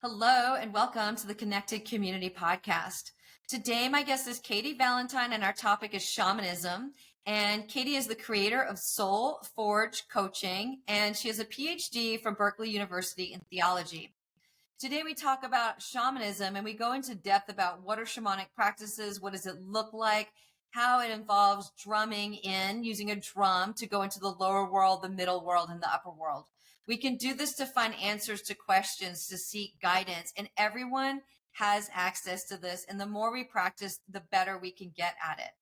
Hello and welcome to the Connected Community Podcast. Today, my guest is Katy Valentine and our topic is shamanism. And Katy is the creator of Soul Forge Coaching, and she has a PhD from Berkeley University in theology. Today, we talk about shamanism and we go into depth about what are shamanic practices, what does it look like, how it involves drumming in, using a drum to go into the lower world, the middle world, and the upper world. We can do this to find answers to questions, to seek guidance, and everyone has access to this. And the more we practice, the better we can get at it.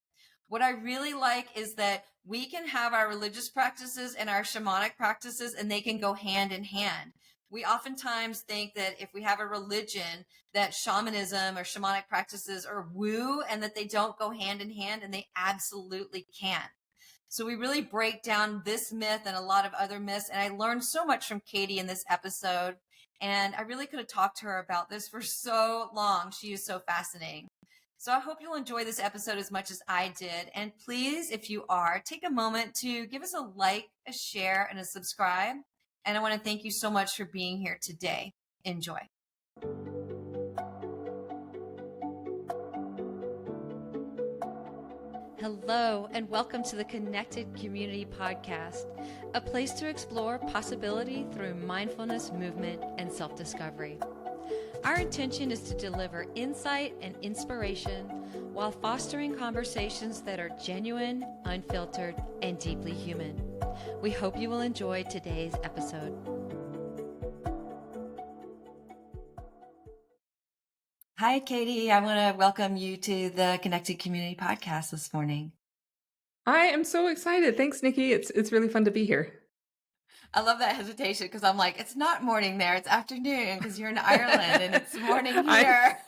What I really like is that we can have our religious practices and our shamanic practices, and they can go hand in hand. We oftentimes think that if we have a religion, that shamanism or shamanic practices are woo and that they don't go hand in hand, and they absolutely can. So we really break down this myth and a lot of other myths. And I learned so much from Katy in this episode. And I really could have talked to her about this for so long. She is so fascinating. So I hope you'll enjoy this episode as much as I did. And please, if you are, take a moment to give us a like, a share, and a subscribe. And I want to thank you so much for being here today. Enjoy. Hello, and welcome to the Connected Community Podcast, a place to explore possibility through mindfulness, movement, and self-discovery. Our intention is to deliver insight and inspiration while fostering conversations that are genuine, unfiltered, and deeply human. We hope you will enjoy today's episode. Hi, Katy. I want to welcome you to the Connected Community Podcast this morning. I am so excited. Thanks, Nicky. It's really fun to be here. I love that hesitation because I'm like, it's not morning there, it's afternoon because you're in Ireland and it's morning here.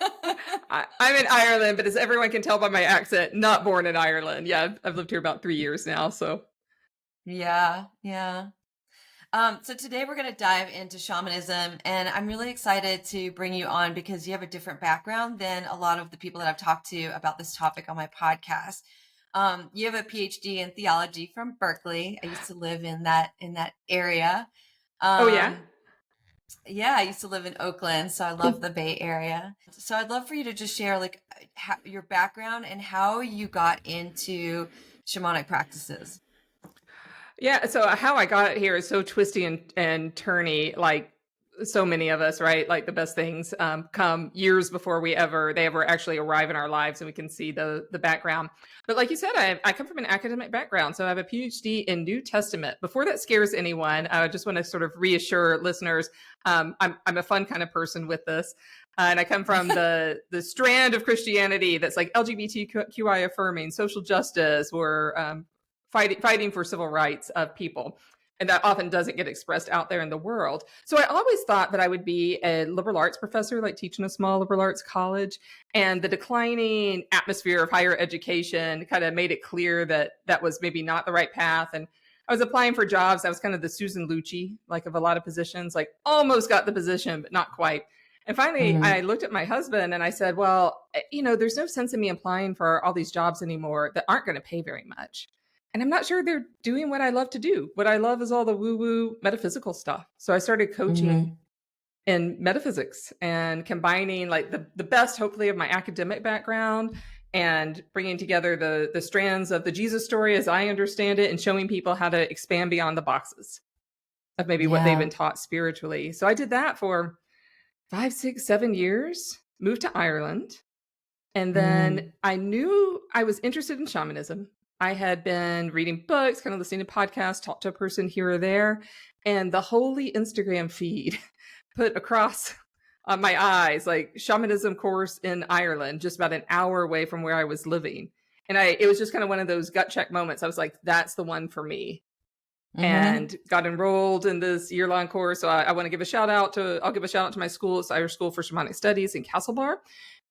I'm in Ireland, but as everyone can tell by my accent, not born in Ireland. Yeah, I've lived here about 3 years now. So yeah. So today we're going to dive into shamanism, and I'm really excited to bring you on because you have a different background than a lot of the people that I've talked to about this topic on my podcast. You have a PhD in theology from Berkeley. I used to live in that area. Oh yeah? Yeah, I used to live in Oakland, so I love the Bay Area. So I'd love for you to just share your background and how you got into shamanic practices. Yeah, so how I got here is so twisty and turny, like so many of us, right? Like the best things come years before they ever actually arrive in our lives, and we can see the background. But like you said, I come from an academic background, so I have a PhD in New Testament. Before that scares anyone, I just want to sort of reassure listeners, I'm a fun kind of person with this. And I come from the strand of Christianity that's like LGBTQI affirming, social justice, or fighting for civil rights of people. And that often doesn't get expressed out there in the world. So I always thought that I would be a liberal arts professor, like teaching a small liberal arts college. And the declining atmosphere of higher education kind of made it clear that that was maybe not the right path. And I was applying for jobs. I was kind of the Susan Lucci, like of a lot of positions, like almost got the position, but not quite. And finally, I looked at my husband and I said, well, there's no sense in me applying for all these jobs anymore that aren't going to pay very much. And I'm not sure they're doing what I love to do. What I love is all the woo-woo metaphysical stuff. So I started coaching in metaphysics and combining like the best, hopefully, of my academic background and bringing together the strands of the Jesus story as I understand it and showing people how to expand beyond the boxes of maybe what they've been taught spiritually. So I did that for 5, 6, 7 years, moved to Ireland. And then I knew I was interested in shamanism. I had been reading books, kind of listening to podcasts, talked to a person here or there, and the holy Instagram feed put across my eyes, like shamanism course in Ireland, just about an hour away from where I was living. And it was just kind of one of those gut check moments. I was like, that's the one for me. And got enrolled in this year-long course. So I want to give a shout out to my school. It's Irish School for Shamanic Studies in Castlebar.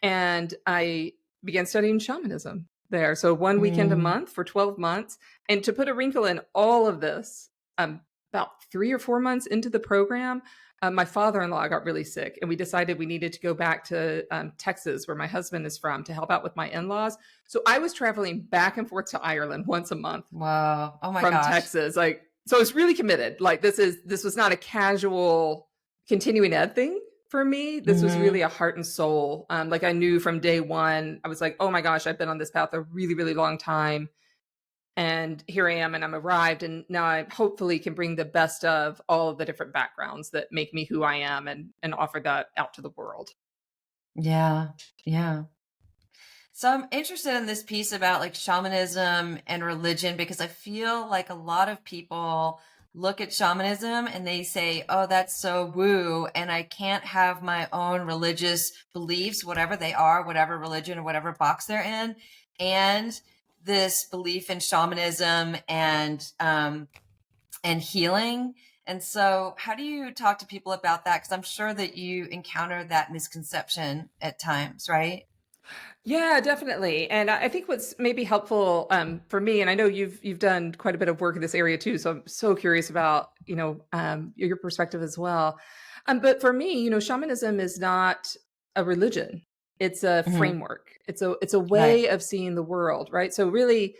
And I began studying shamanism there. So one weekend a month for 12 months. And to put a wrinkle in all of this, about 3 or 4 months into the program, my father-in-law got really sick, and we decided we needed to go back to Texas, where my husband is from, to help out with my in-laws. So I was traveling back and forth to Ireland once a month. Wow. Oh my gosh. From Texas. So I was really committed. Like this was not a casual continuing ed thing for me. This was Mm-hmm. really a heart and soul. Like I knew from day one, I was like, oh my gosh, I've been on this path a really, really long time. And here I am, and I'm arrived. And now I hopefully can bring the best of all of the different backgrounds that make me who I am, and offer that out to the world. Yeah. Yeah. So I'm interested in this piece about like shamanism and religion because I feel like a lot of people look at shamanism and they say, "Oh, that's so woo, and I can't have my own religious beliefs, whatever they are, whatever religion or whatever box they're in." And this belief in shamanism and healing. And so, how do you talk to people about that? Because I'm sure that you encounter that misconception at times, right? Yeah, definitely. And I think what's maybe helpful for me, and I know you've done quite a bit of work in this area too, so I'm so curious about your perspective as well. But for me, shamanism is not a religion; it's a Hmm. framework. It's a Right. way of seeing the world, right? So really,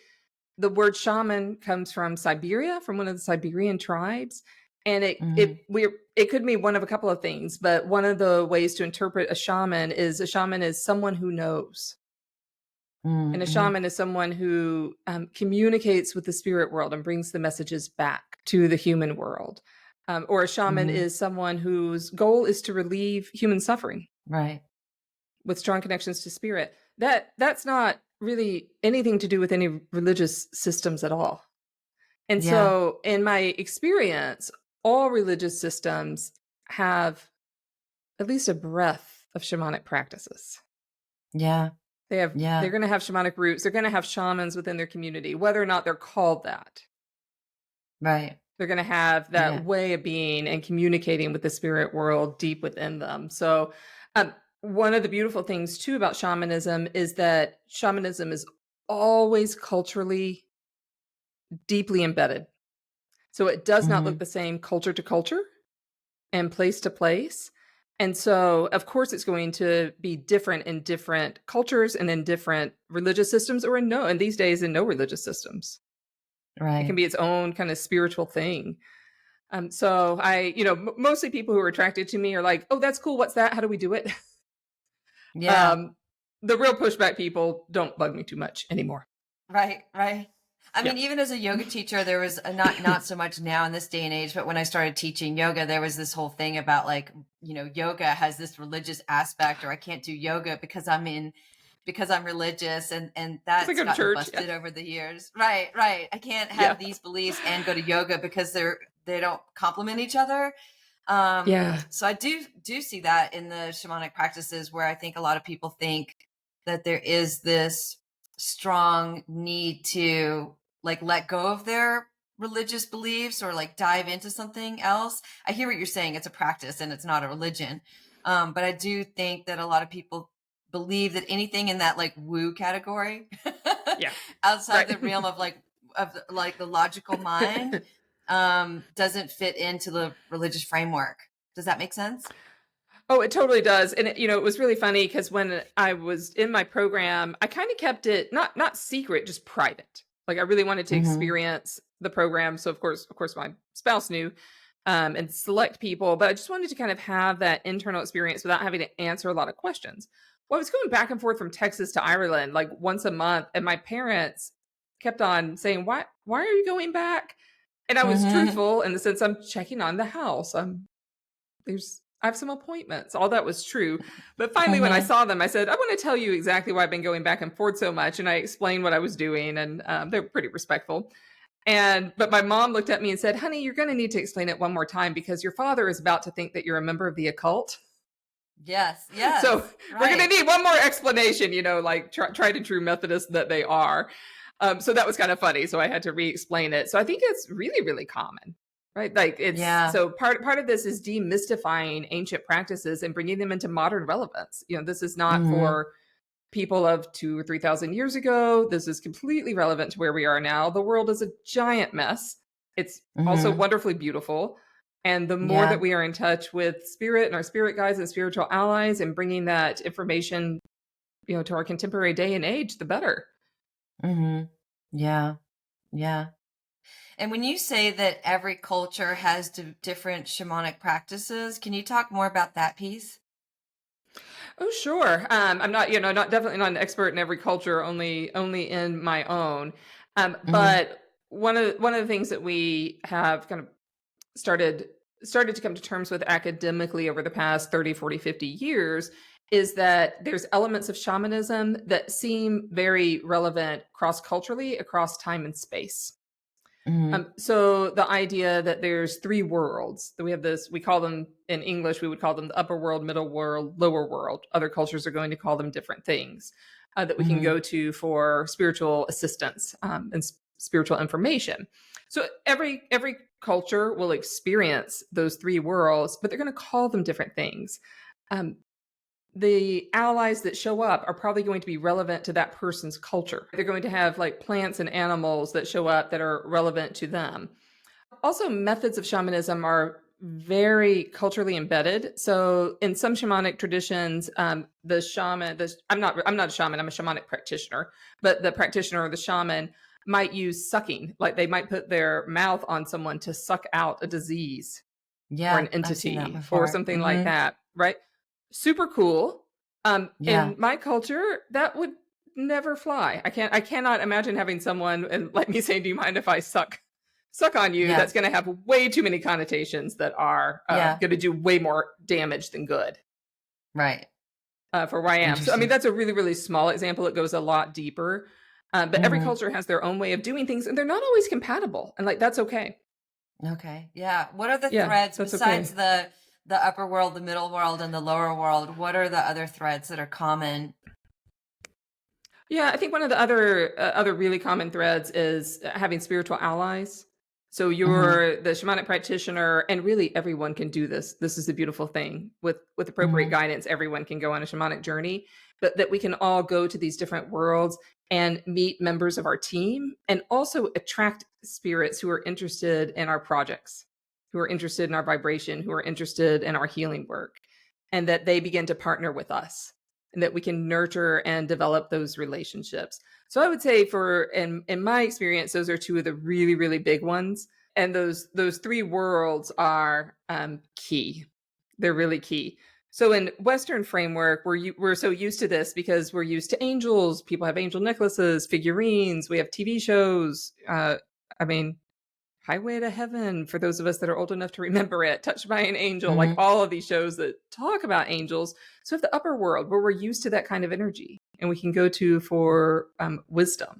the word shaman comes from Siberia, from one of the Siberian tribes, and Hmm. it could mean one of a couple of things. But one of the ways to interpret a shaman is someone who knows. And a Hmm. shaman is someone who communicates with the spirit world and brings the messages back to the human world. Or a shaman Hmm. is someone whose goal is to relieve human suffering Right. with strong connections to spirit. That's not really anything to do with any religious systems at all. And Yeah. so, in my experience, all religious systems have at least a breath of shamanic practices. Yeah. They're Yeah. going to have shamanic roots. They're going to have shamans within their community, whether or not they're called that. Right. They're going to have that Yeah. way of being and communicating with the spirit world deep within them. So, one of the beautiful things too about shamanism is that shamanism is always culturally deeply embedded. So it does not look Hmm. the same culture to culture and place to place. And so, of course, it's going to be different in different cultures and in different religious systems, or and these days in no religious systems. It can Right. be its own kind of spiritual thing. So mostly people who are attracted to me are like, "Oh, that's cool. What's that? How do we do it?" Yeah. um, the real pushback people don't bug me too much anymore. Right. Right. I Yeah. mean, even as a yoga teacher, there was not so much now in this day and age, but when I started teaching yoga, there was this whole thing about like, yoga has this religious aspect, or I can't do yoga because I'm religious, and Because I that's go to gotten church. Yeah. busted over the years. Right, right. I can't Yeah. have these beliefs and go to yoga because they don't complement each other. Yeah. So I do see that in the shamanic practices where I think a lot of people think that there is this strong need to like let go of their religious beliefs or like dive into something else. I hear what you're saying. It's a practice and it's not a religion. But I do think that a lot of people believe that anything in that like woo category Yeah. outside Right. the realm of like the logical mind doesn't fit into the religious framework. Does that make sense? Oh, it totally does. And it was really funny because when I was in my program, I kind of kept it not secret, just private. Like I really wanted to Hmm. experience the program. So of course my spouse knew, and select people, but I just wanted to kind of have that internal experience without having to answer a lot of questions. Well, I was going back and forth from Texas to Ireland like once a month, and my parents kept on saying, why are you going back? And I was Hmm. truthful in the sense I'm checking on the house. I have some appointments. All that was true. But finally, when I Hmm. saw them, I said, I want to tell you exactly why I've been going back and forth so much. And I explained what I was doing, and they're pretty respectful. But my mom looked at me and said, honey, you're going to need to explain it one more time because your father is about to think that you're a member of the occult. Yes, So yes, we're going to right. need one more explanation, like tried and true Methodists that they are. So that was kind of funny. So I had to re-explain it. So I think it's really, really common, right? Like it's Yeah. so part of this is demystifying ancient practices and bringing them into modern relevance. This is not Hmm. for people of 2 or 3,000 years ago. This is completely relevant to where we are now. The world is a giant mess. It's also Hmm. wonderfully beautiful. And the more that Yeah. we are in touch with spirit and our spirit guides and spiritual allies and bringing that information, to our contemporary day and age, the better. Hmm. Yeah. Yeah. And when you say that every culture has different shamanic practices, can you talk more about that piece? Oh, sure. I'm not, not definitely not an expert in every culture, only in my own. Hmm. But one of the things that we have kind of started started to come to terms with academically over the past 30, 40, 50 years is that there's elements of shamanism that seem very relevant cross-culturally across time and space. Hmm. So the idea that there's three worlds, that we have this, we call them in English, we would call them the upper world, middle world, lower world. Other cultures are going to call them different things that we can Hmm. go to for spiritual assistance and spiritual information. So every culture will experience those three worlds, but they're going to call them different things. Um, the allies that show up are probably going to be relevant to that person's culture. They're going to have like plants and animals that show up that are relevant to them. Also, methods of shamanism are very culturally embedded. So, in some shamanic traditions, the shaman, I'm not a shaman, I'm a shamanic practitioner, but the practitioner or the shaman might use sucking, like they might put their mouth on someone to suck out a disease or Yeah, an I've seen that entity or before. something like Hmm. that, right? Super cool. Yeah. In my culture, that would never fly. I cannot imagine having someone and like me saying, "Do you mind if I suck on you?" Yeah. That's going to have way too many connotations that are Yeah. going to do way more damage than good Right. for where I am. So, I mean, Interesting. that's a really, really small example. It goes a lot deeper. But every Hmm. culture has their own way of doing things, and they're not always compatible. And like that's okay. Okay. Yeah. What are the Yeah, threads that's besides okay. the upper world, the middle world, and the lower world? What are the other threads that are common? Yeah, I think one of the other really common threads is having spiritual allies. So Hmm. you're the shamanic practitioner, and really everyone can do this. This is the beautiful thing with appropriate Hmm. guidance, everyone can go on a shamanic journey. But that we can all go to these different worlds and meet members of our team, and also attract spirits who are interested in our projects, who are interested in our vibration, who are interested in our healing work, and that they begin to partner with us and that we can nurture and develop those relationships. So I would say for in my experience, those are two of the really, really big ones. And those three worlds are key. They're really key. So in Western framework, we're so used to this because we're used to angels. People have angel necklaces, figurines. We have TV shows. I mean, Highway to Heaven, for those of us that are old enough to remember it, Touched by an Angel, like Hmm. all of these shows that talk about angels. So, if the upper world, where we're used to that kind of energy and we can go to for wisdom,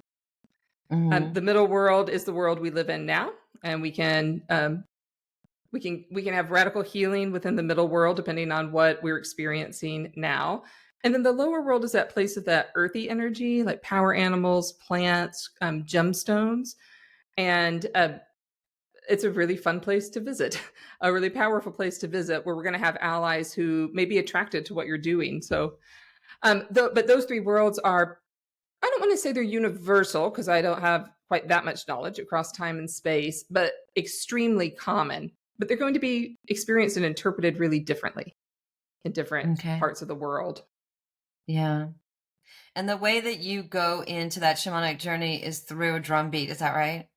Hmm. the middle world is the world we live in now, and we can have radical healing within the middle world depending on what we're experiencing now. And then the lower world is that place of that earthy energy, like power animals, plants, gemstones, and it's a really fun place to visit, a really powerful place to visit where we're going to have allies who may be attracted to what you're doing. So, but those three worlds are, I don't want to say they're universal because I don't have quite that much knowledge across time and space, but extremely common. But they're going to be experienced and interpreted really differently in different Okay. parts of the world. Yeah. And the way that you go into that shamanic journey is through a drum beat. Is that right?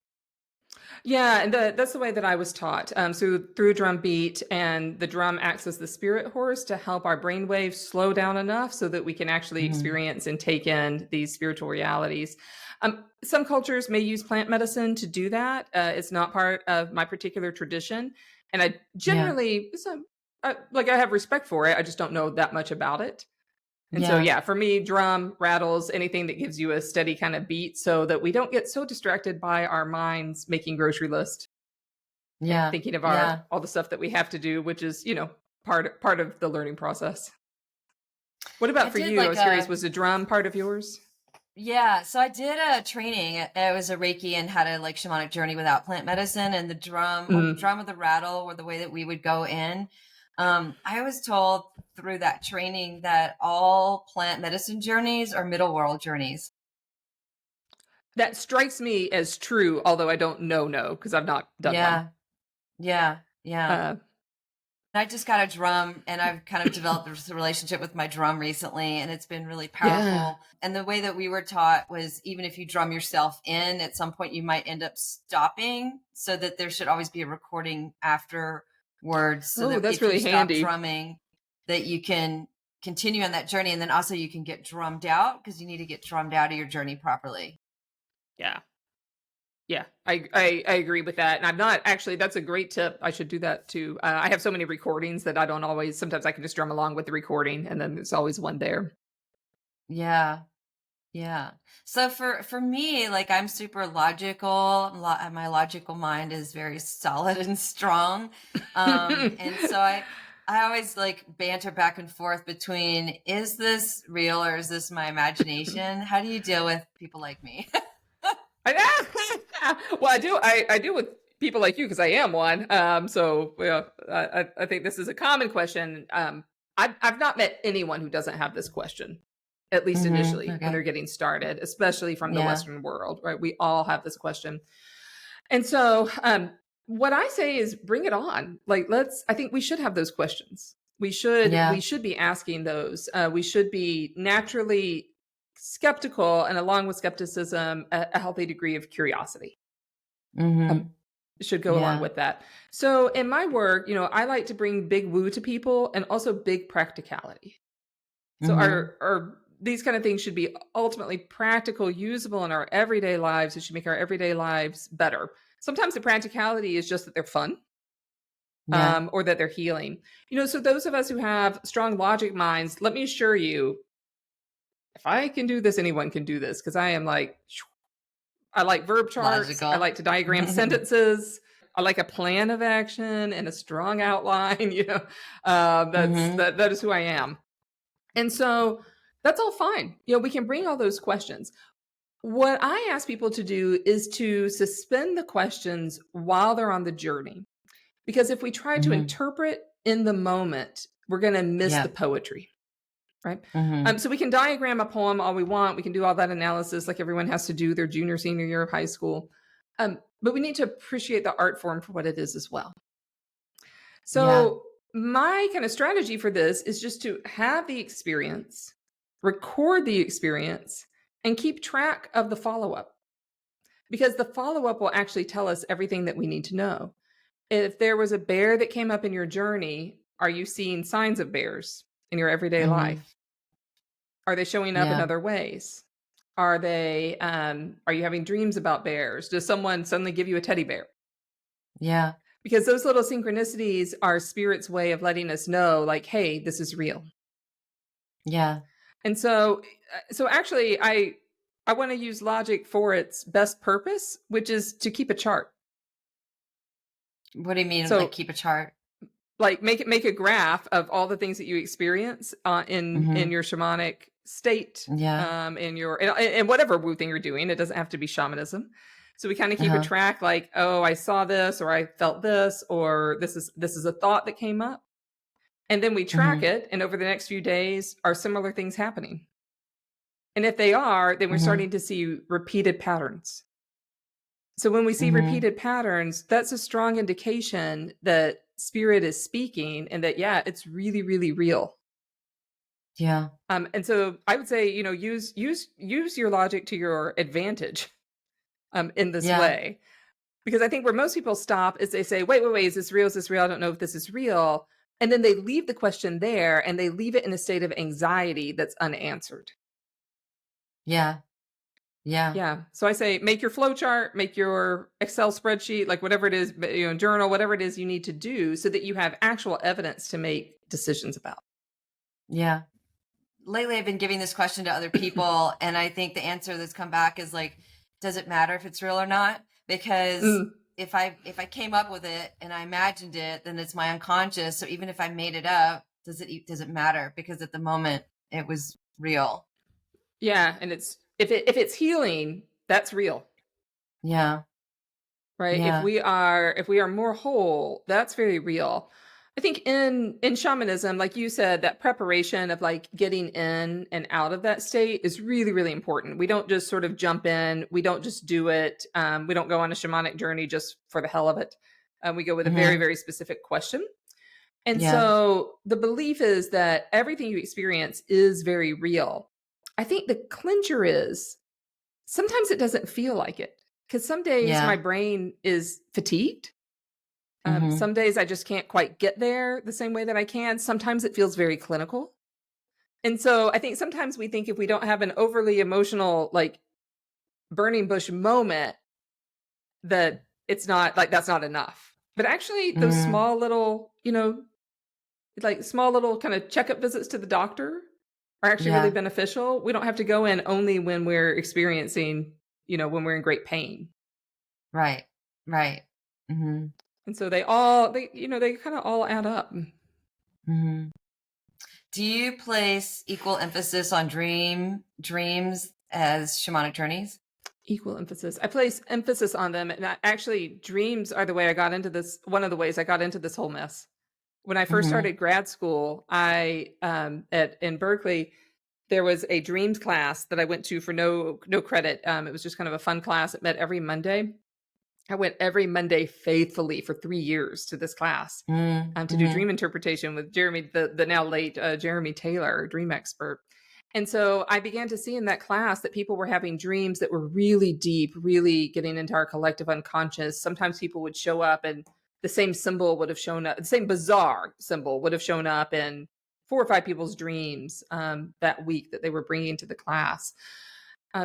Yeah, and that's the way that I was taught. So through drum beat, and the drum acts as the spirit horse to help our brain waves slow down enough so that we can actually Hmm. experience and take in these spiritual realities. Some cultures may use plant medicine to do that. It's not part of my particular tradition, and I Yeah. generally, like I have respect for it. I just don't know that much about it. And so, Yeah. yeah, for me, drum, rattles, anything that gives you a steady kind of beat so that we don't get so distracted by our minds making grocery list and Yeah. thinking of our Yeah. all the stuff that we have to do, which is, part of the learning process. What I about for did you? I like was curious, a was the drum part of yours? Yeah, so I did a training. It was a Reiki and had a like shamanic journey without plant medicine, and the drum or the Mm. drum of the rattle or the way that we would go in. I was told through that training that all plant medicine journeys are middle world journeys. That strikes me as true, although I don't know because I've not done one. Yeah, yeah, yeah. Uh, I just got a drum, and I've kind of developed a relationship with my drum recently, and it's been really Yeah. powerful. And the way that we were taught was, even if you drum yourself in, at some point you might end up stopping, so that there should always be a recording afterwards, so Oh, that that's if you really stop handy. drumming, that you can continue on that journey. And then also you can get drummed out, because you need to get drummed out of your journey properly. Yeah. Yeah, I agree with that. And I'm not actually, that's a great tip. I should do that too. I have so many recordings that I don't always, sometimes I can just drum along with the recording and then there's always one there. Yeah. Yeah. So for me, like, I'm super logical. My logical mind is very solid and strong. And so I always like banter back and forth between, is this real or is this my imagination? How do you deal with people like me? Well, I deal with people like you because I am one. So yeah, I think this is a common question. I've not met anyone who doesn't have this question, at least initially when they're getting started, especially from the Western world, right? We all have this question. And so what I say is bring it on. Like, I think we should have those questions. We should be asking those. We should be naturally skeptical, and along with skepticism, a healthy degree of curiosity should go along with that. So in my work, I like to bring big woo to people and also big practicality. So our these kind of things should be ultimately practical, usable in our everyday lives. It should make our everyday lives better. Sometimes the practicality is just that they're fun. Or that they're healing. So those of us who have strong logic minds, let me assure you, if I can do this, anyone can do this, because I am like, I like verb charts. Logical. I like to diagram sentences. I like a plan of action and a strong outline. That is who I am. And so that's all fine. We can bring all those questions. What I ask people to do is to suspend the questions while they're on the journey. Because if we try to interpret in the moment, we're going to miss the poetry. Right. So we can diagram a poem all we want. We can do all that analysis like everyone has to do their junior, senior year of high school. But we need to appreciate the art form for what it is as well. So my kind of strategy for this is just to have the experience, record the experience, and keep track of the follow-up. Because the follow-up will actually tell us everything that we need to know. If there was a bear that came up in your journey, are you seeing signs of bears in your everyday life? Are they showing up in other ways? Are you having dreams about bears? Does someone suddenly give you a teddy bear? Yeah. Because those little synchronicities are spirit's way of letting us know, like, hey, this is real. Yeah. And so actually I want to use logic for its best purpose, which is to keep a chart. What do you mean, like keep a chart? Like make a graph of all the things that you experience in your shamanic state, in your and whatever woo thing you're doing. It doesn't have to be shamanism. So we kind of keep a track, like, oh, I saw this, or I felt this, or this is a thought that came up, and then we track it. And over the next few days, are similar things happening? And if they are, then we're starting to see repeated patterns. So when we see repeated patterns, that's a strong indication that spirit is speaking and that, it's really, really real. Yeah. And so I would say, use your logic to your advantage in this way. Because I think where most people stop is they say, wait, is this real? Is this real? I don't know if this is real. And then they leave the question there and they leave it in a state of anxiety that's unanswered. Yeah. Yeah. So I say, make your flow chart, make your Excel spreadsheet, like whatever it is, journal, whatever it is you need to do so that you have actual evidence to make decisions about. Yeah. Lately, I've been giving this question to other people, and I think the answer that's come back is like, does it matter if it's real or not? Because if I came up with it and I imagined it, then it's my unconscious. So even if I made it up, does it matter? Because at the moment it was real. Yeah, and if it's healing, that's real. Yeah. Right. Yeah. If we are more whole, that's very real. I think in shamanism, like you said, that preparation of like getting in and out of that state is really, really important. We don't just sort of jump in. We don't just do it. We don't go on a shamanic journey just for the hell of it. We go with a very, very specific question. And Yeah. so the belief is that everything you experience is very real. I think the clincher is sometimes it doesn't feel like it, because some days my Yeah. brain is fatigued. Mm-hmm. Some days I just can't quite get there the same way that I can. Sometimes it feels very clinical. And so I think sometimes we think if we don't have an overly emotional, like burning bush moment, that it's not like that's not enough. But actually, those Mm, small little, like small little kind of checkup visits to the doctor are actually really yeah. beneficial. We don't have to go in only when we're experiencing, when we're in great pain. Right. Right. Mm-hmm. And so they kind of all add up. Mm-hmm. Do you place equal emphasis on dreams as shamanic journeys? Equal emphasis. I place emphasis on them. And actually, dreams are the way I got into this. One of the ways I got into this whole mess. When I first Mm-hmm. started grad school, in Berkeley, there was a dreams class that I went to for no credit. It was just kind of a fun class. It met every Monday. I went every Monday faithfully for 3 years to this class, to do Mm-hmm. dream interpretation with Jeremy, the now late Jeremy Taylor, dream expert. And so I began to see in that class that people were having dreams that were really deep, really getting into our collective unconscious. Sometimes people would show up and the same symbol would have shown up, the same bizarre symbol would have shown up in 4 or 5 people's dreams that week that they were bringing to the class.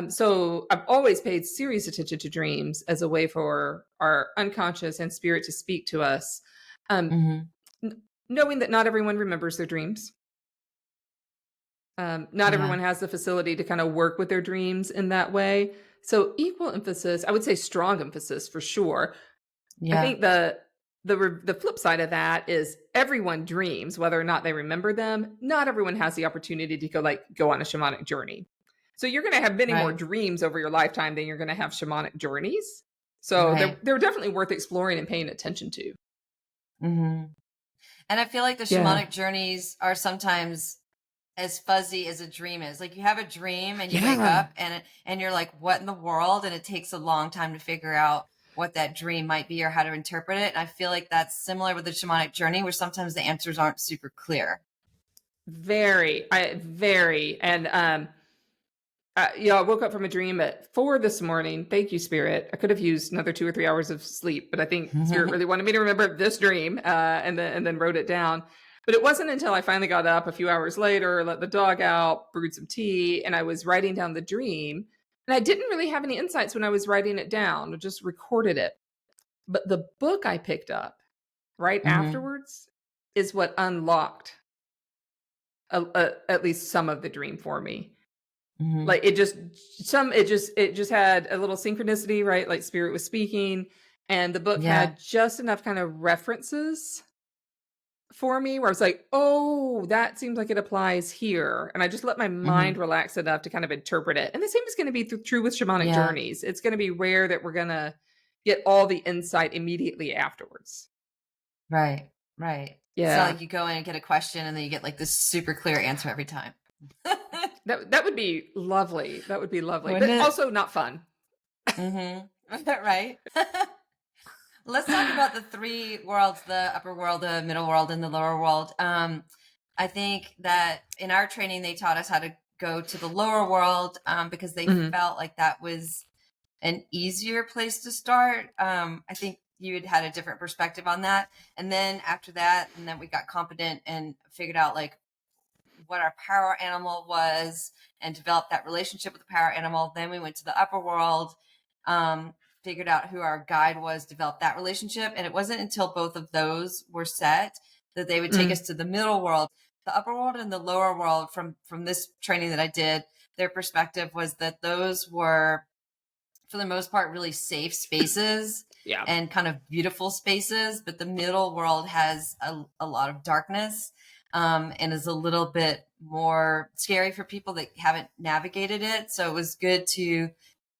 So I've always paid serious attention to dreams as a way for our unconscious and spirit to speak to us, um, Mm-hmm. knowing that not everyone remembers their dreams. Not Yeah. everyone has the facility to kind of work with their dreams in that way. So equal emphasis, I would say strong emphasis for sure. I Yeah. think the flip side of that is everyone dreams, whether or not they remember them. Not everyone has the opportunity to go on a shamanic journey. So you're going to have many more Right. dreams over your lifetime than you're going to have shamanic journeys. So Right. they're definitely worth exploring and paying attention to. Mm-hmm. And I feel like the Yeah. shamanic journeys are sometimes as fuzzy as a dream is. Like you have a dream and you wake Yeah. up and you're like, what in the world? And it takes a long time to figure out what that dream might be or how to interpret it. And I feel like that's similar with the shamanic journey where sometimes the answers aren't super clear. Very. And I woke up from a dream at 4 this morning. Thank you, Spirit. I could have used another 2 or 3 hours of sleep, but I think Spirit really wanted me to remember this dream, and then wrote it down. But it wasn't until I finally got up a few hours later, let the dog out, brewed some tea, and I was writing down the dream. And I didn't really have any insights when I was writing it down. I just recorded it. But the book I picked up right Mm-hmm. afterwards is what unlocked at least some of the dream for me. Mm-hmm. Like it just had a little synchronicity, right? Like spirit was speaking, and the book Yeah. had just enough kind of references for me where I was like, oh, that seems like it applies here. And I just let my Mm-hmm. mind relax enough to kind of interpret it. And the same is going to be true with shamanic Yeah. journeys. It's going to be rare that we're going to get all the insight immediately afterwards. Right. Right. It's not Yeah. like you go in and get a question and then you get like this super clear answer every time. That would be lovely. That would be lovely, Wouldn't but it? also not fun. Mm-hmm. Right. Let's talk about the three worlds, the upper world, the middle world, and the lower world. I think that in our training, they taught us how to go to the lower world because they Mhm. felt like that was an easier place to start. I think you had a different perspective on that. And then after that, and then we got competent and figured out like what our power animal was and developed that relationship with the power animal. Then we went to the upper world, figured out who our guide was, developed that relationship. And it wasn't until both of those were set that they would take us Mm. to the middle world. The upper world and the lower world from this training that I did, their perspective was that those were, for the most part, really safe spaces Yeah. and kind of beautiful spaces. But the middle world has a lot of darkness and is a little bit more scary for people that haven't navigated it. So it was good to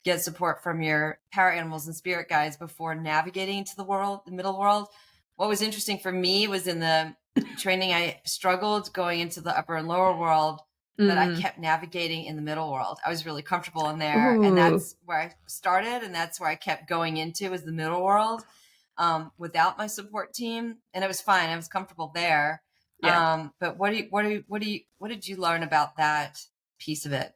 get support from your power animals and spirit guides before navigating into the middle world. What was interesting for me was in the training, I struggled going into the upper and lower world, but I Mm. kept navigating in the middle world. I was really comfortable in there. And Ooh. that's where I started. And that's where I kept going into was the middle world. without my support team, and it was fine. I was comfortable there. Yeah. But what did you learn about that piece of it?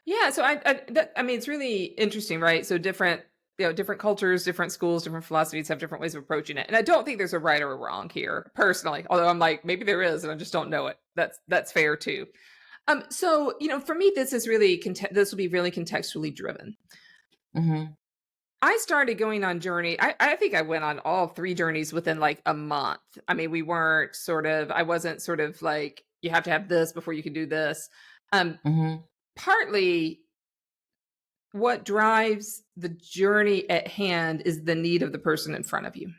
Yeah, so I mean, it's really interesting, right? So different cultures, different schools, different philosophies have different ways of approaching it. And I don't think there's a right or a wrong here, personally. Although I'm like, maybe there is, and I just don't know it. That's fair too. So for me, this will be really contextually driven. Mm-hmm. I started going on journey. I think I went on all 3 journeys within like a month. I mean, I wasn't sort of like, you have to have this before you can do this. Um, Mm-hmm. Partly what drives the journey at hand is the need of the person in front of you.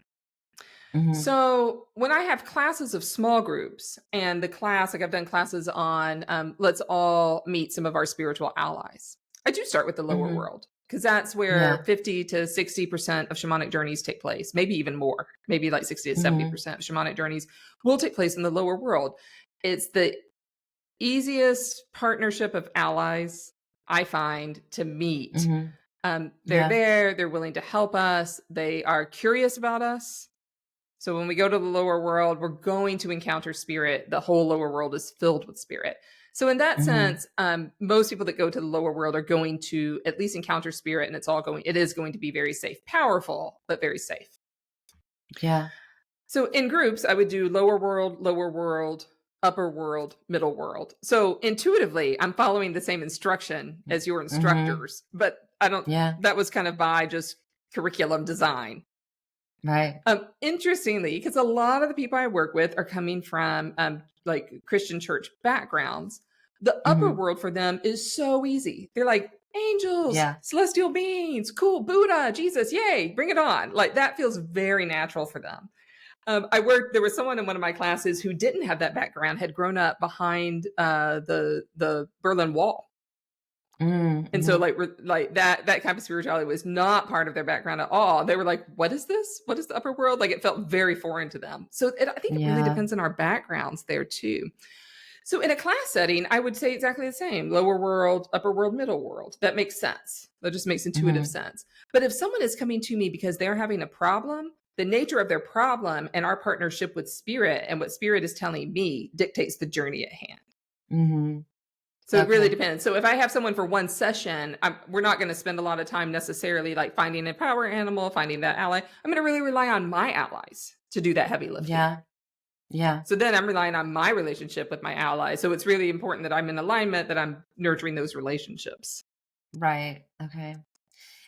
Mm-hmm. So when I have classes of small groups and like I've done classes on, let's all meet some of our spiritual allies. I do start with the lower Mm-hmm. world because that's where Yeah. 50 to 60% of shamanic journeys take place, maybe even more, maybe like 60 to Mm-hmm. 70% of shamanic journeys will take place in the lower world. It's the easiest partnership of allies I find to meet. Mm-hmm. They're Yeah. there, they're willing to help us, they are curious about us. So when we go to the lower world, we're going to encounter spirit. The whole lower world is filled with spirit. So in that Mm-hmm. sense, most people that go to the lower world are going to at least encounter spirit, and it is going to be very safe, powerful, but very safe. Yeah. So in groups, I would do lower world, upper world, middle world. So intuitively, I'm following the same instruction as your Mm-hmm. instructors, but I don't, Yeah. that was kind of by just curriculum design. Right. Interestingly, because a lot of the people I work with are coming from like Christian church backgrounds, the upper Mm-hmm. world for them is so easy. They're like, angels, Yeah. celestial beings, cool, Buddha, Jesus, yay, bring it on. Like that feels very natural for them. There was someone in one of my classes who didn't have that background, had grown up behind the Berlin Wall. And so Mm-hmm. like that kind of spirituality was not part of their background at all. They were like, what is this? What is the upper world? Like it felt very foreign to them. So I think it really Yeah. depends on our backgrounds there too. So in a class setting, I would say exactly the same. Lower world, upper world, middle world. That makes sense. That just makes intuitive Mm-hmm. sense. But if someone is coming to me because they're having a problem, the nature of their problem and our partnership with spirit and what spirit is telling me dictates the journey at hand. Mm-hmm. So it really Okay. depends. So if I have someone for one session, we're not going to spend a lot of time necessarily like finding a power animal, finding that ally. I'm going to really rely on my allies to do that heavy lifting. Yeah. Yeah. So then I'm relying on my relationship with my allies. So it's really important that I'm in alignment, that I'm nurturing those relationships. Right. Okay.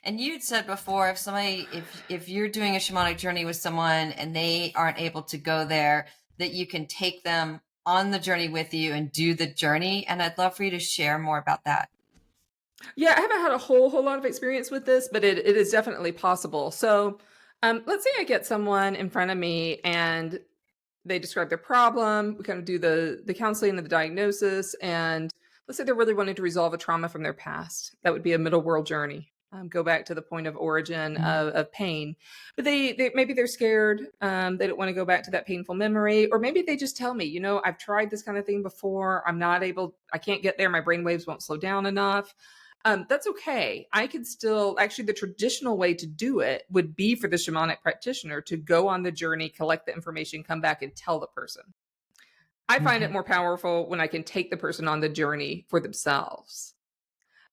And you'd said before, if you're doing a shamanic journey with someone and they aren't able to go there, that you can take them on the journey with you and do the journey. And I'd love for you to share more about that. Yeah, I haven't had a whole lot of experience with this, but it is definitely possible. So let's say I get someone in front of me and they describe their problem. We kind of do the counseling and the diagnosis. And let's say they're really wanting to resolve a trauma from their past. That would be a middle world journey. Go back to the point of origin Mm-hmm. of pain. But they maybe they're scared. They don't want to go back to that painful memory. Or maybe they just tell me, I've tried this kind of thing before. I can't get there. My brain waves won't slow down enough. That's okay. I could still, actually, the traditional way to do it would be for the shamanic practitioner to go on the journey, collect the information, come back and tell the person. I find it Okay. more powerful when I can take the person on the journey for themselves.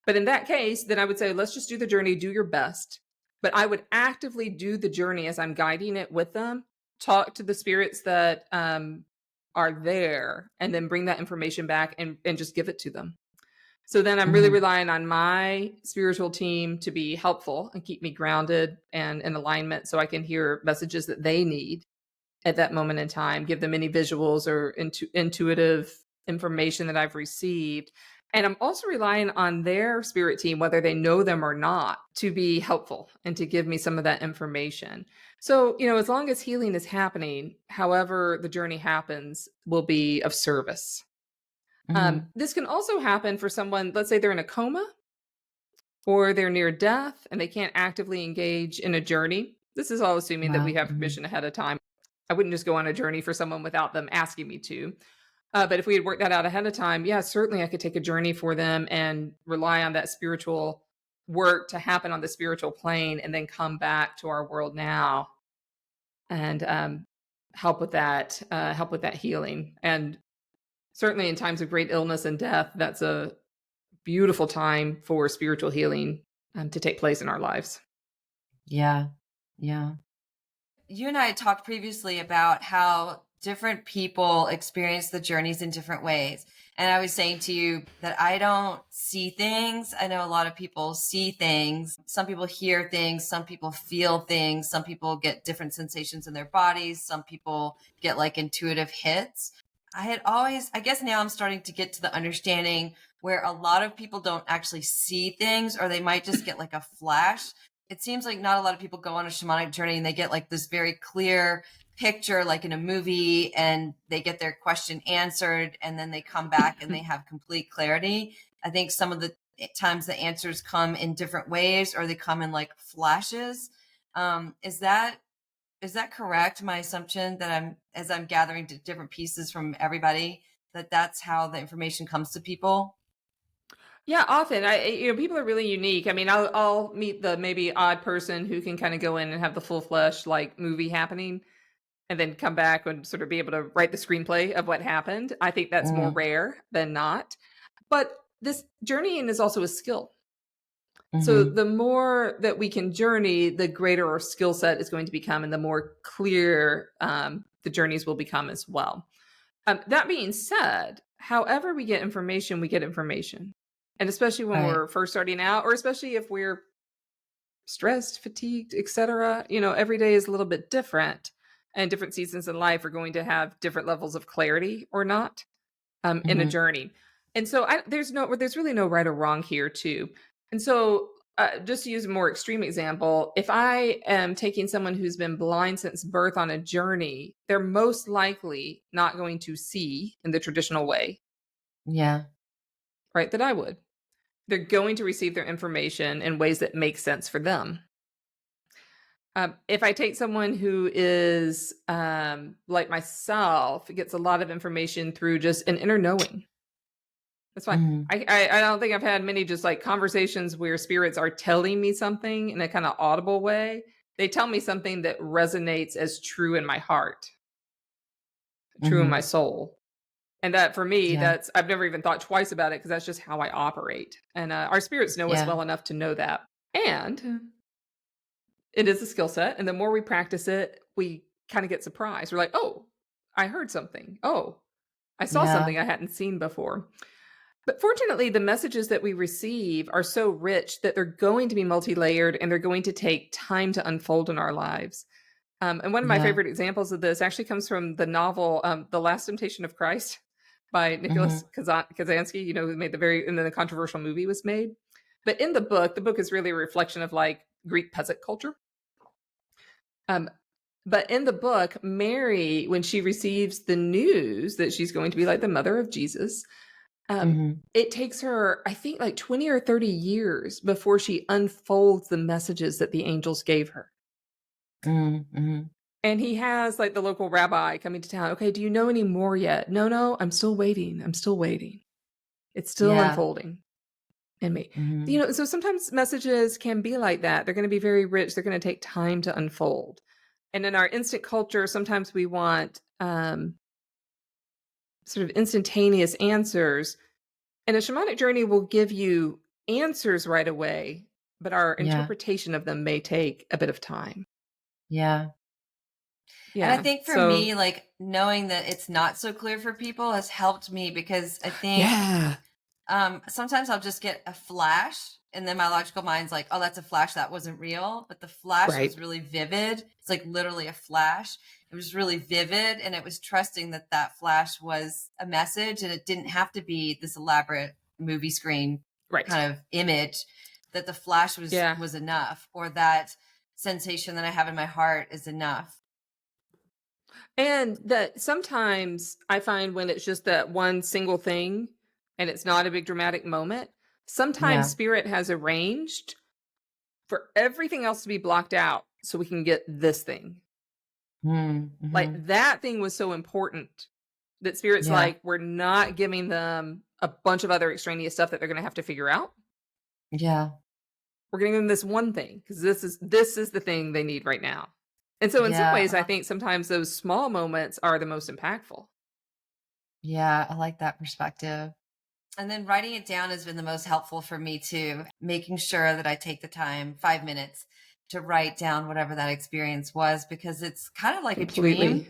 But in that case, then I would say, let's just do the journey, do your best. But I would actively do the journey as I'm guiding it with them, talk to the spirits that are there, and then bring that information back and just give it to them. So then I'm really Mm-hmm. relying on my spiritual team to be helpful and keep me grounded and in alignment so I can hear messages that they need at that moment in time, give them any visuals or intuitive information that I've received. And I'm also relying on their spirit team, whether they know them or not, to be helpful and to give me some of that information. So, as long as healing is happening, however the journey happens will be of service. Mm-hmm. This can also happen for someone, let's say they're in a coma or they're near death and they can't actively engage in a journey. This is all assuming that we Wow. have Mm-hmm. permission ahead of time. I wouldn't just go on a journey for someone without them asking me to. But if we had worked that out ahead of time, yeah, certainly I could take a journey for them and rely on that spiritual work to happen on the spiritual plane and then come back to our world now and help with that healing. And certainly in times of great illness and death, that's a beautiful time for spiritual healing to take place in our lives. Yeah. Yeah. You and I talked previously about how different people experience the journeys in different ways. And I was saying to you that I don't see things. I know a lot of people see things. Some people hear things. Some people feel things. Some people get different sensations in their bodies. Some people get like intuitive hits. I guess now I'm starting to get to the understanding where a lot of people don't actually see things, or they might just get like a flash. It seems like not a lot of people go on a shamanic journey and they get like this very clear picture, like in a movie, and they get their question answered, and then they come back and they have complete clarity. I think some of the times the answers come in different ways, or they come in like flashes. Is that correct? My assumption that as I'm gathering different pieces from everybody, that's how the information comes to people. Yeah, often people are really unique. I mean, I'll meet the maybe odd person who can kind of go in and have the full flesh like movie happening, and then come back and sort of be able to write the screenplay of what happened. I think that's more rare than not. But this journeying is also a skill. So Mm-hmm. the more that we can journey, the greater our skill set is going to become, and the more clear the journeys will become as well. That being said, however we get information, we get information. And especially when Right. we're first starting out, or especially if we're stressed, fatigued, etc., every day is a little bit different. And different seasons in life are going to have different levels of clarity or not in a Mm-hmm. journey. And so there's really no right or wrong here too. And so just to use a more extreme example, if I am taking someone who's been blind since birth on a journey, they're most likely not going to see in the traditional way, Yeah. right, that I would. They're going to receive their information in ways that make sense for them. If I take someone who is like myself, gets a lot of information through just an inner knowing. That's fine. Mm-hmm. I don't think I've had many just like conversations where spirits are telling me something in a kind of audible way. They tell me something that resonates as true in my heart, true in Mm-hmm. my soul. And that for me, Yeah. I've never even thought twice about it, because that's just how I operate. And our spirits know us Yeah. well enough to know that. And it is a skill set. And the more we practice it, we kind of get surprised. We're like, oh, I heard something. Oh, I saw Yeah. something I hadn't seen before. But fortunately, the messages that we receive are so rich that they're going to be multi-layered, and they're going to take time to unfold in our lives. And one of my Yeah. favorite examples of this actually comes from the novel The Last Temptation of Christ by Mm-hmm. Nicholas Kazansky, who made and then the controversial movie was made. But in the book is really a reflection of like Greek peasant culture. But in the book, Mary, when she receives the news that she's going to be like the mother of Jesus, Mm-hmm. it takes her, I think, like 20 or 30 years before she unfolds the messages that the angels gave her. Mm-hmm. And he has like the local rabbi coming to town. Okay, do you know any more yet? No, I'm still waiting. I'm still waiting. It's still Yeah. unfolding in me. Mm-hmm. So sometimes messages can be like that. They're going to be very rich. They're going to take time to unfold. And in our instant culture, sometimes we want sort of instantaneous answers. And a shamanic journey will give you answers right away, but our Yeah. interpretation of them may take a bit of time. Yeah. And I Yeah. think for So, me, like knowing that it's not so clear for people has helped me, because I think yeah. sometimes I'll just get a flash, and then my logical mind's like, oh, that's a flash. That wasn't real. But the flash Right. was really vivid. It's like literally a flash. It was really vivid. And it was trusting that that flash was a message, and it didn't have to be this elaborate movie screen Right. kind of image, that the flash Yeah. was enough, or that sensation that I have in my heart is enough. And that sometimes I find when it's just that one single thing and it's not a big dramatic moment, sometimes Yeah. spirit has arranged for everything else to be blocked out so we can get this thing. Mm-hmm. Like that thing was so important that spirit's Yeah. like, we're not giving them a bunch of other extraneous stuff that they're going to have to figure out. Yeah. We're giving them this one thing because this is the thing they need right now. And so in some Yeah. ways, I think sometimes those small moments are the most impactful. Yeah. I like that perspective. And then writing it down has been the most helpful for me too, making sure that I take the time, 5 minutes, to write down whatever that experience was, because it's kind of like a dream. Completely.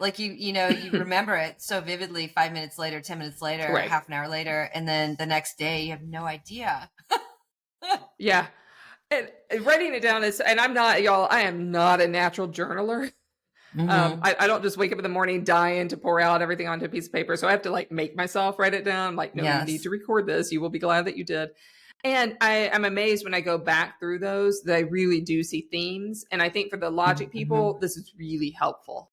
Like you remember it so vividly 5 minutes later, 10 minutes later, Right. half an hour later, and then the next day you have no idea. Yeah. And writing it down is, and I'm not, y'all, I am not a natural journaler. Mm-hmm. I don't just wake up in the morning dying to pour out everything onto a piece of paper. So I have to like make myself write it down. Like, no, you need Yes. to record this. You will be glad that you did. And I'm amazed when I go back through those that I really do see themes. And I think for the logic Mm-hmm. people, this is really helpful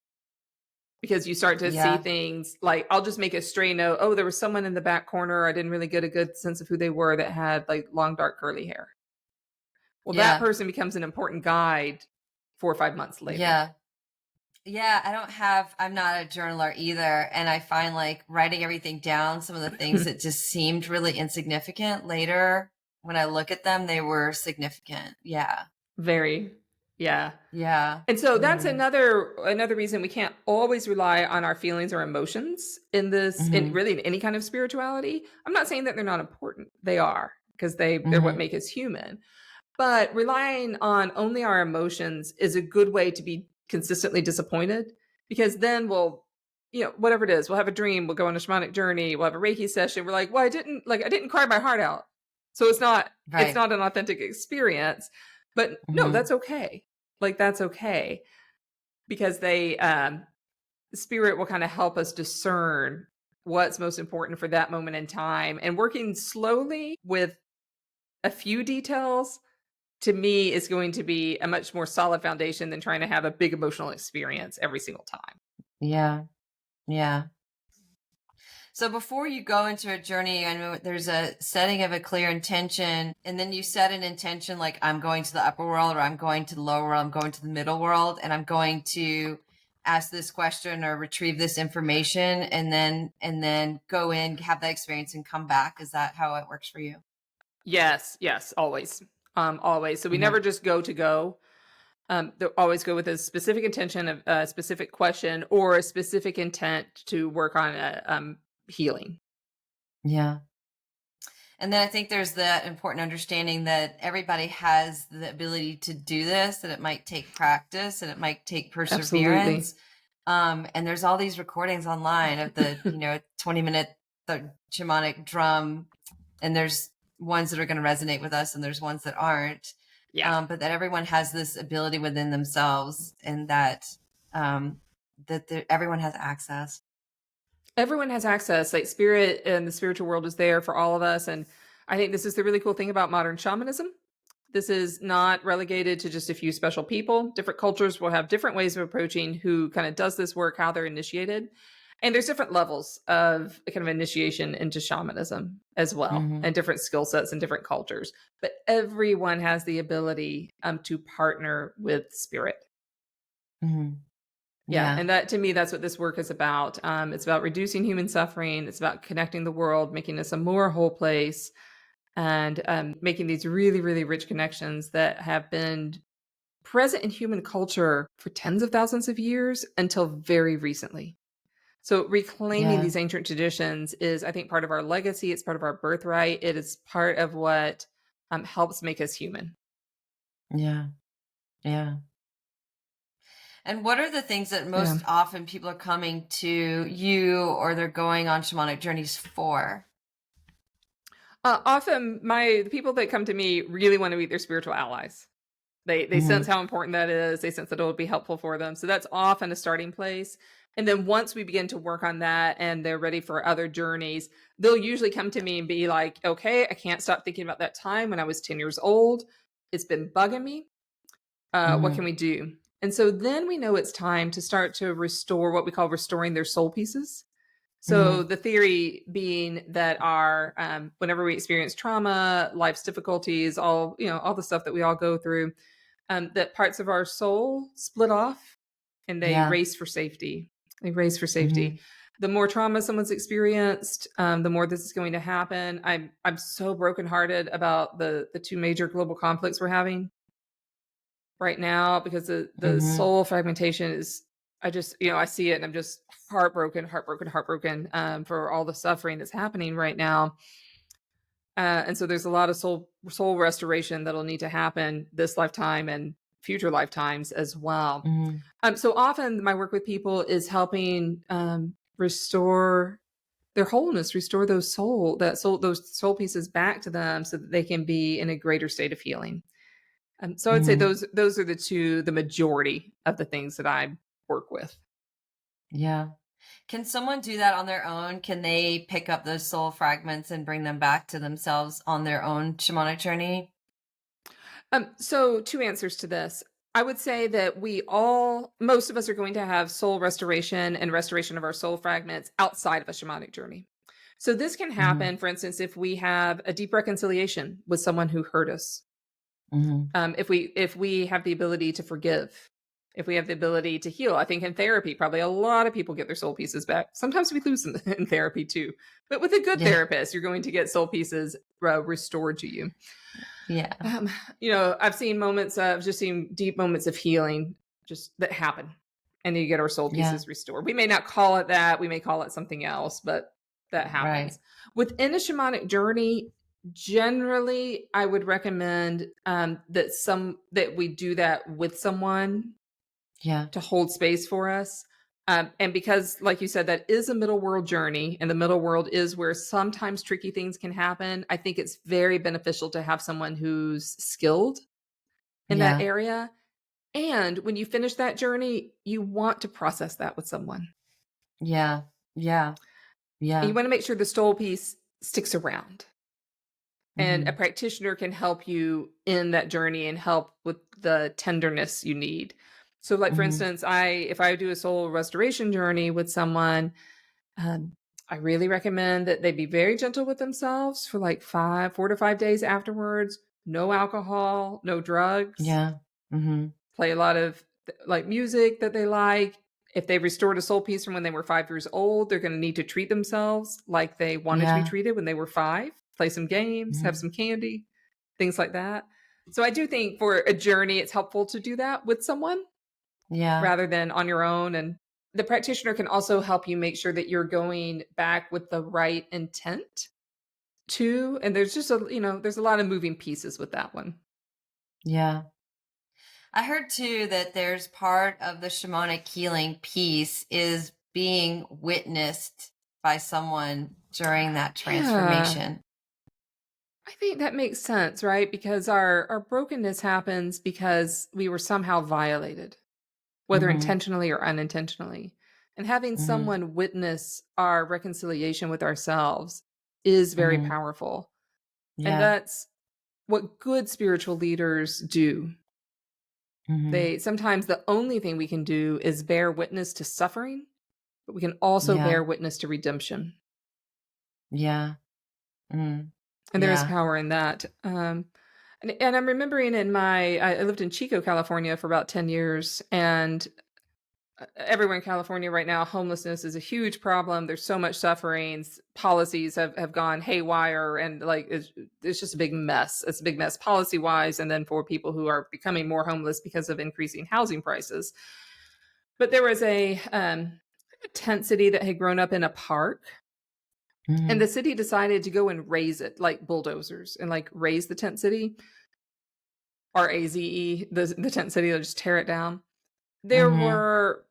because you start to see Yeah. things like, I'll just make a stray note. Oh, there was someone in the back corner. I didn't really get a good sense of who they were that had like long, dark, curly hair. Well, that Yeah. person becomes an important guide 4 or 5 months later. Yeah. Yeah, I'm not a journaler either. And I find like writing everything down, some of the things that just seemed really insignificant later, when I look at them, they were significant. Yeah. Very. Yeah. Yeah. And so that's Mm-hmm. another reason we can't always rely on our feelings or emotions in this, in Mm-hmm. really in any kind of spirituality. I'm not saying that they're not important. They are, because they're what Mm-hmm. make us human. But relying on only our emotions is a good way to be consistently disappointed, because then we'll, whatever it is, we'll have a dream, we'll go on a shamanic journey, we'll have a Reiki session. We're like, well, I didn't cry my heart out. So it's not Right. an authentic experience. But no, Mm-hmm. that's okay. Like, that's okay, because spirit will kind of help us discern what's most important for that moment in time, and working slowly with a few details to me is going to be a much more solid foundation than trying to have a big emotional experience every single time. Yeah. Yeah. So before you go into a journey, I know there's a setting of a clear intention, and then you set an intention like, I'm going to the upper world, or I'm going to the lower world, I'm going to the middle world, and I'm going to ask this question or retrieve this information, and then go in, have that experience, and come back. Is that how it works for you? Yes, always. Always. So we Mm-hmm. never just go to go. They always go with a specific intention of a specific question or a specific intent to work on healing. Yeah. And then I think there's that important understanding that everybody has the ability to do this, that it might take practice and it might take perseverance. Absolutely. And there's all these recordings online of the, 20-minute shamanic drum. And there's ones that are going to resonate with us and there's ones that aren't. Yeah. But that everyone has this ability within themselves, and that everyone has access. Everyone has access. Like, spirit and the spiritual world is there for all of us. And I think this is the really cool thing about modern shamanism. This is not relegated to just a few special people. Different cultures will have different ways of approaching who kind of does this work, how they're initiated. And there's different levels of kind of initiation into shamanism as well, Mm-hmm. and different skill sets and different cultures. But everyone has the ability to partner with spirit. Mm-hmm. Yeah. And that, to me, that's what this work is about. It's about reducing human suffering. It's about connecting the world, making us a more whole place, and making these really, really rich connections that have been present in human culture for tens of thousands of years until very recently. So reclaiming Yeah. these ancient traditions is, I think, part of our legacy. It's part of our birthright. It is part of what helps make us human. Yeah. Yeah. And what are the things that most often people are coming to you, or they're going on shamanic journeys for? Often the people that come to me really want to meet their spiritual allies. They Mm-hmm. sense how important that is. They sense that it will be helpful for them. So that's often a starting place. And then once we begin to work on that and they're ready for other journeys, they'll usually come to me and be like, okay, I can't stop thinking about that time when I was 10 years old. It's been bugging me. What can we do? And so then we know it's time to start to restore what we call restoring their soul pieces. So the theory being that whenever we experience trauma, life's difficulties, all the stuff that we all go through, that parts of our soul split off and they race for safety. They race for safety. Mm-hmm. The more trauma someone's experienced, the more this is going to happen. I'm so brokenhearted about the two major global conflicts we're having. right now, because the Mhm. soul fragmentation is, I just, I see it and I'm just heartbroken for all the suffering that's happening right now. And so there's a lot of soul restoration that'll need to happen this lifetime and future lifetimes as well. Mhm. So often my work with people is helping restore their wholeness, restore those soul pieces back to them so that they can be in a greater state of healing. So I would say Mhm. those are the majority of the things that I work with. Yeah. Can someone do that on their own? Can they pick up those soul fragments and bring them back to themselves on their own shamanic journey? So two answers to this. I would say that most of us are going to have soul restoration and restoration of our soul fragments outside of a shamanic journey. So this can Mhm. happen, for instance, if we have a deep reconciliation with someone who hurt us. Mhm. If we have the ability to forgive, if we have the ability to heal. I think in therapy, probably a lot of people get their soul pieces back. Sometimes we lose them in therapy too. But with a good Yeah. therapist, you're going to get soul pieces restored to you. Yeah. Um, I've just seen deep moments of healing just that happen. And you get our soul Yeah. pieces restored. We may not call it that. We may call it something else, but that Right. happens. Within a shamanic journey, generally, I would recommend that we do that with someone Yeah. to hold space for us. And because, like you said, that is a middle world journey, and the middle world is where sometimes tricky things can happen. I think it's very beneficial to have someone who's skilled in that Yeah. area. And when you finish that journey, you want to process that with someone. Yeah. Yeah. And you Yeah. want to make sure the soul piece sticks around. And a Mhm. practitioner can help you in that journey and help with the tenderness you need. So, like for Mhm. instance, if I do a soul restoration journey with someone, um, I really recommend that they be very gentle with themselves for like 4 to 5 days afterwards. No alcohol, no drugs. Yeah. Mhm. Play a lot of like music that they like. If they restored a soul piece from when they were 5 years old, they're going to need to treat themselves like they wanted to be Yeah. treated when they were 5. Play some games, have Mhm. some candy, things like that. So I do think for a journey, it's helpful to do that with someone Yeah. rather than on your own. And the practitioner can also help you make sure that you're going back with the right intent too. And there's a lot of moving pieces with that one. Yeah. I heard too that there's part of the shamanic healing piece is being witnessed by someone during that Yeah. transformation. I think that makes sense, right? Because our brokenness happens because we were somehow violated, whether Mhm. intentionally or unintentionally. And having Mhm. someone witness our reconciliation with ourselves is very Mhm. powerful. And Yeah. that's what good spiritual leaders do. Mhm. They sometimes the only thing we can do is bear witness to suffering, but we can also Yeah. bear witness to redemption. Yeah. Mm. And there is Yeah. power in that. And I'm remembering I lived in Chico, California for about 10 years. And everywhere in California right now, homelessness is a huge problem. There's so much suffering. Policies have gone haywire. And like, it's just a big mess. It's a big mess policy wise. And then for people who are becoming more homeless because of increasing housing prices. But there was a tent city that had grown up in a park. And the Mhm. city decided to go and raise it like bulldozers and like raise the tent city. RAZE, the tent city, they'll just tear it down. There Mhm. were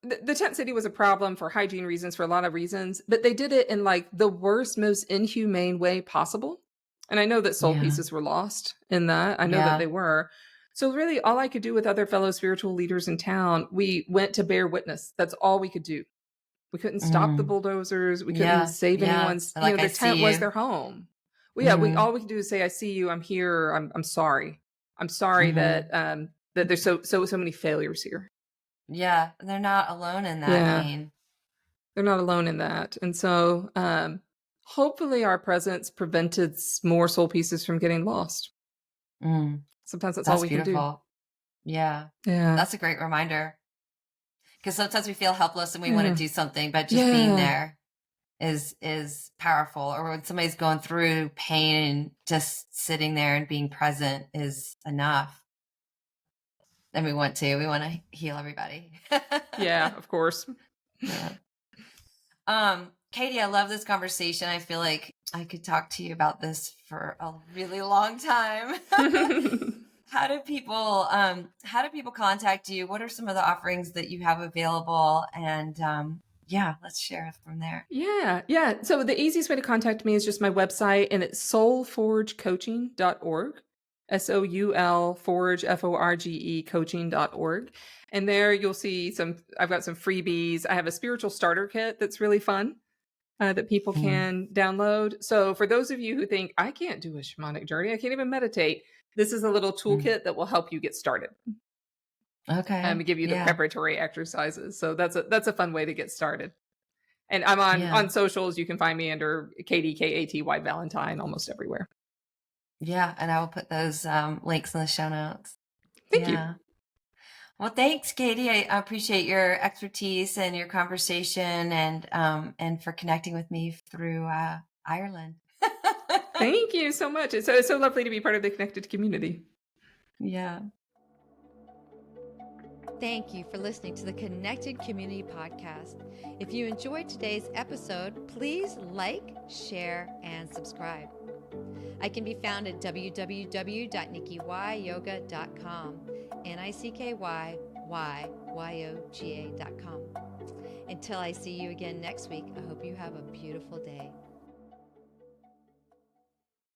the tent city was a problem for hygiene reasons, for a lot of reasons, but they did it in like the worst, most inhumane way possible. And I know that soul Yeah. pieces were lost in that. I know that Yeah. they were. So really all I could do with other fellow spiritual leaders in town, we went to bear witness. That's all we could do. We couldn't stop the Mhm. bulldozers. We couldn't Yeah. save Yeah. anyone's, Like, I their tent See was you. their home. Well, yeah, we Mhm. all we can do is say, I see you, I'm here, I'm sorry. I'm sorry that Mhm. that there's so many failures here. Yeah, they're not alone in that Yeah. pain. They're not alone in that. And so hopefully our presence prevented more soul pieces from getting lost. Mm. Sometimes that's all That's we can do. beautiful. Yeah. Yeah. That's a great reminder because sometimes we feel helpless and we want to Yeah. do something, but just being Yeah. there is powerful. Or when somebody's going through pain, just sitting there and being present is enough. And we want to heal everybody. Yeah, of course. Yeah. Katy, I love this conversation. I feel like I could talk to you about this for a really long time. How do people contact you? What are some of the offerings that you have available? And yeah, let's share it from there. Yeah. So the easiest way to contact me is just my website, and it's soulforgecoaching.org. SOUL Forge FORGE coaching.org. And there you'll see I've got some freebies. I have a spiritual starter kit that's really fun that people can download. So for those of you who think, I can't do a shamanic journey, I can't even meditate, this is a little toolkit that will help you get started. Okay. And give you the preparatory exercises. So that's a fun way to get started. And I'm on socials. You can find me under Katy, Katy Valentine, almost everywhere. Yeah, and I will put those links in the show notes. Thank you. Well, thanks, Katy. I appreciate your expertise and your conversation, and for connecting with me through Ireland. Thank you so much. It's so lovely to be part of the connected community. Yeah. Thank you for listening to the Connected Community Podcast. If you enjoyed today's episode, please like, share, and subscribe. I can be found at www.nickyyoga.com, NICKYYYOGA.com. Until I see you again next week, I hope you have a beautiful day.